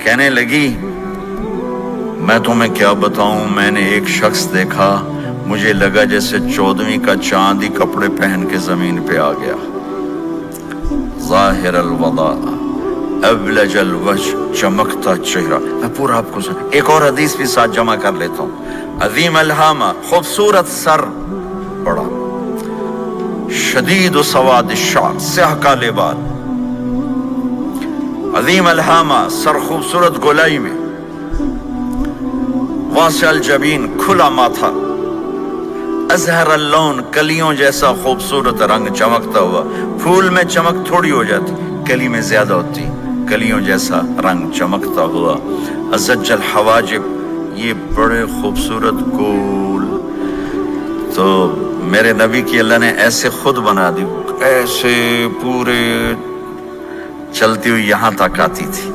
کہنے لگی میں تمہیں کیا بتاؤں، میں نے ایک شخص دیکھا، مجھے لگا جیسے 14ویں کا چاند ہی کپڑے پہن کے زمین پہ آ گیا، ظاہر الوضاء ابلج الوجہ، چمکتا چہرہ۔ میں پورا آپ کو ایک اور حدیث بھی ساتھ جمع کر لیتا ہوں۔ عظیم الہامہ، خوبصورت سر، بڑا شدید و سواد الشعر، سیاہ کالے بال، عظیم الہامہ، سر خوبصورت گولائی میں، واسع الجبین، کھلا ماتھا، ازہر اللون، کلیوں جیسا خوبصورت رنگ، چمکتا ہوا۔ پھول میں چمک تھوڑی ہو جاتی، کلی میں زیادہ ہوتی، کلیوں جیسا رنگ، چمکتا ہوا۔ ازج الحواجب، یہ بڑے خوبصورت گول۔ تو میرے نبی کی اللہ نے ایسے خود بنا دی، ایسے پورے چلتی ہوئی یہاں تک آتی تھی۔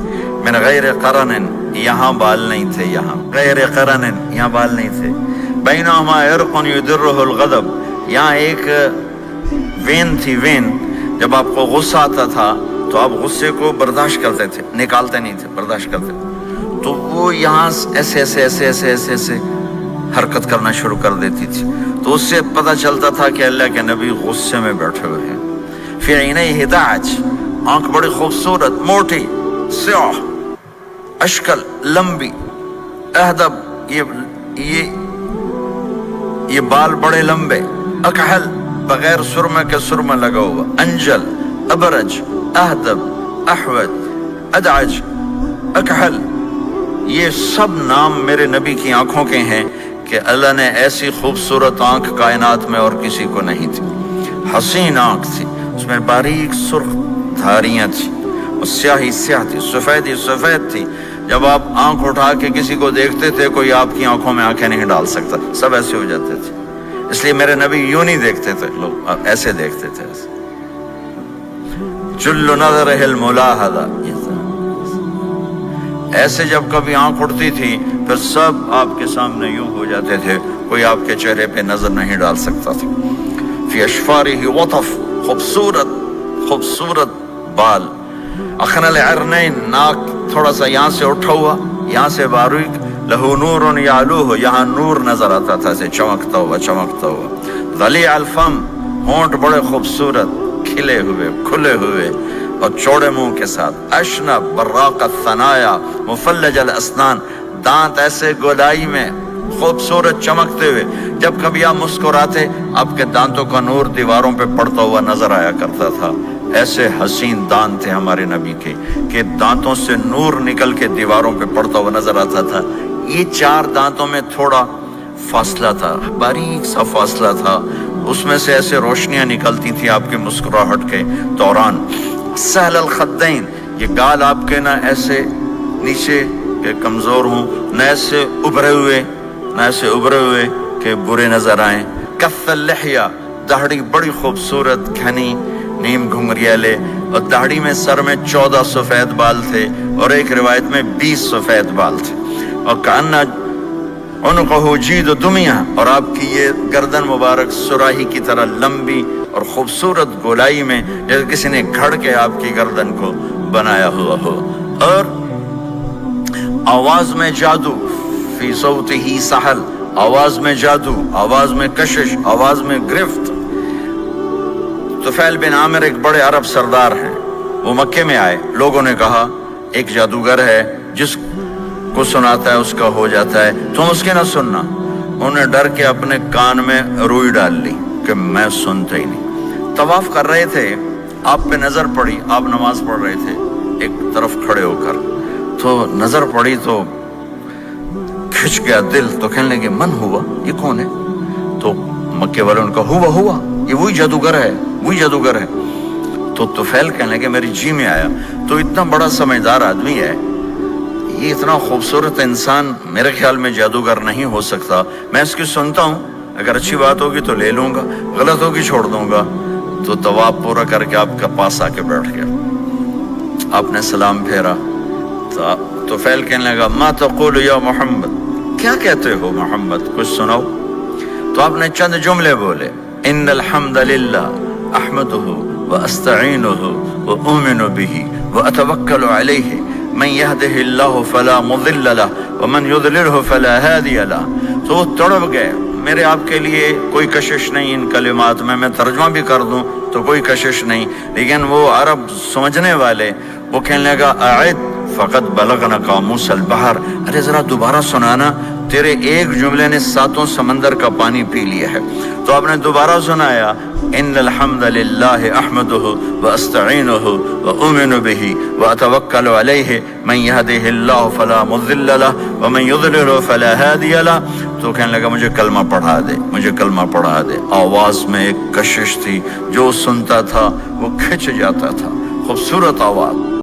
من غیر قرن، یہاں بال نہیں تھے، یہاں غیر قرن، یہاں بال نہیں تھے۔ بینہما عرق یدرہ الغضب، یہاں ایک وین تھی، وین، جب آپ کو غصہ آتا تھا تو آپ غصے کو برداشت کرتے تھے، نکالتے نہیں تھے، برداشت کرتے تھے، تو وہ یہاں ایسے ایسے ایسے ایسے ایسے ایسے حرکت کرنا شروع کر دیتی تھی، تو اس سے پتہ چلتا تھا کہ اللہ کے نبی غصے میں بیٹھے ہوئے ہیں۔ فی عینیہ دعج، آنکھ بڑی خوبصورت، موٹی، سیاہ، اشکل، لمبی، اہدب، یہ بال بڑے لمبے، اکحل، بغیر سرمے کے سرمہ لگا ہوا، انجل، ابرج، اہدب، احوج، ادعج، اکحل، یہ سب نام میرے نبی کی آنکھوں کے ہیں کہ اللہ نے ایسی خوبصورت آنکھ کائنات میں اور کسی کو نہیں تھی۔ حسین آنکھ تھی، اس میں باریک سرخ دھاریاں تھیں، اور سیاہی سیاہ تھی، سفیدی سفید تھی۔ جب آپ آنکھ اٹھا کے کسی کو دیکھتے تھے، کوئی آپ کی آنکھوں میں آنکھیں نہیں ڈال سکتا، سب ایسے ہو جاتے تھے۔ اس لیے میرے نبی یوں نہیں دیکھتے تھے، لوگ ایسے دیکھتے تھے، ایسے۔ جل نظرہ الملاحظہ، ایسے جب کبھی آنکھ اٹھتی تھی پھر سب آپ کے سامنے یوں ہو جاتے تھے، کوئی آپ کے چہرے پہ نظر نہیں ڈال سکتا تھا۔ فی اشفارہ وطف، خوبصورت خوبصورت بال، اخن العرنین، ناک تھوڑا سا یہاں سے اٹھا ہوا، یہاں سے باریک، لہو نور یعلوہ، یہاں نور نظر آتا تھا، اسے چمکتا ہوا چمکتا ہوا۔ ضلیع الفم، ہونٹ بڑے خوبصورت، کھلے ہوئے کھلے ہوئے اور چوڑے منہ کے ساتھ۔ اشنب براق الثنایا، مفلج الاسنان، دانت ایسے گودائی میں خوبصورت چمکتے ہوئے، جب کبھی آپ مسکراتے آپ کے دانتوں کا نور دیواروں پہ پڑتا ہوا نظر آیا کرتا تھا۔ ایسے حسین دانت تھے ہمارے نبی کے کہ دانتوں سے نور نکل کے دیواروں پہ پڑتا ہوا نظر آتا تھا۔ یہ 4 دانتوں میں تھوڑا فاصلہ تھا، باریک سا فاصلہ تھا، اس میں سے ایسے روشنیاں نکلتی تھی آپ کی مسکراہٹ کے دوران۔ سہل الخدین، یہ گال آپ کے نہ ایسے نیچے کہ کمزور ہوں، نہ ایسے ابھرے ہوئے کہ برے نظر آئیں۔ کف اللحیہ، داڑھی بڑی خوبصورت گھنی، نیم گھنگریالے، اور داڑھی میں سر میں 14 سفید بال تھے، اور ایک روایت میں 20 سفید بال تھے۔ اور کأن عنقہ جید دمیہ، اور آپ کی یہ گردن مبارک سراہی کی طرح لمبی اور خوبصورت گولائی میں، جیسے کسی نے گھڑ کے آپ کی گردن کو بنایا ہوا ہو۔ اور آواز میں جادو، فی صوتہ سحل، آواز میں جادو، آواز میں کشش، آواز میں گرفت۔ طفیل بن عامر ایک بڑے عرب سردار ہیں، وہ مکے میں آئے، لوگوں نے کہا ایک جادوگر ہے جس کو سناتا ہے اس کا ہو جاتا ہے، تم اس کے نہ سننا۔ انہیں ڈر کے اپنے کان میں روئی ڈال لی کہ میں سنتا ہی نہیں۔ طواف کر رہے تھے، آپ پہ نظر پڑی، آپ نماز پڑھ رہے تھے ایک طرف کھڑے ہو کر، تو نظر پڑی تو کھچ گیا دل، تو کہنے لگے من ہوا، یہ کون ہے؟ تو مکے والوں نے کہا ہوا، یہ وہی جادوگر ہے، وہی جادوگر ہے۔ تو طفیل کہنے لگے میری جی میں آیا، تو اتنا بڑا سمجھدار آدمی ہے، یہ اتنا خوبصورت انسان میرے خیال میں جادوگر نہیں ہو سکتا، میں اس کی سنتا ہوں، اگر اچھی بات ہوگی تو لے لوں گا، غلط ہوگی چھوڑ دوں گا۔ تو طواف پورا کر کے آپ کے پاس آ کے بیٹھ گیا، آپ نے سلام پھیرا، تو طفیل کہنے لگا ما تقول یا محمد، کیا کہتے ہو محمد، کچھ سناؤ۔ تو آپ نے چند جملے بولے، ان الحمد للہ احمدہ واستعینہ واؤمن بہ واتوکل علیہ من يهده الله فلا مضل له ومن يضلله فلا هادي له. تو وہ تڑپ گئے. میرے آپ کے لیے کوئی کشش نہیں ان کلمات میں ترجمہ بھی کر دوں تو کوئی کشش نہیں، لیکن وہ عرب سمجھنے والے وہ کہنے لگا اعد فقط بلغنا قاموس البحر، ارے ذرا دوبارہ سنانا، تیرے ایک جملے نے 7 سمندر کا پانی پی لیا ہے. تو آپ نے دوبارہ سنایا ان الحمد للہ احمدہ واستعینہ واؤمن بہ واتوکل علیہ من یہدہ اللہ فلا مضل لہ ومن یضلل فلا ہادی لہ. تو کہنے لگا مجھے کلمہ پڑھا دے، مجھے کلمہ پڑھا دے. آواز میں ایک کشش تھی، جو سنتا تھا وہ کھنچ جاتا تھا. خوبصورت آواز.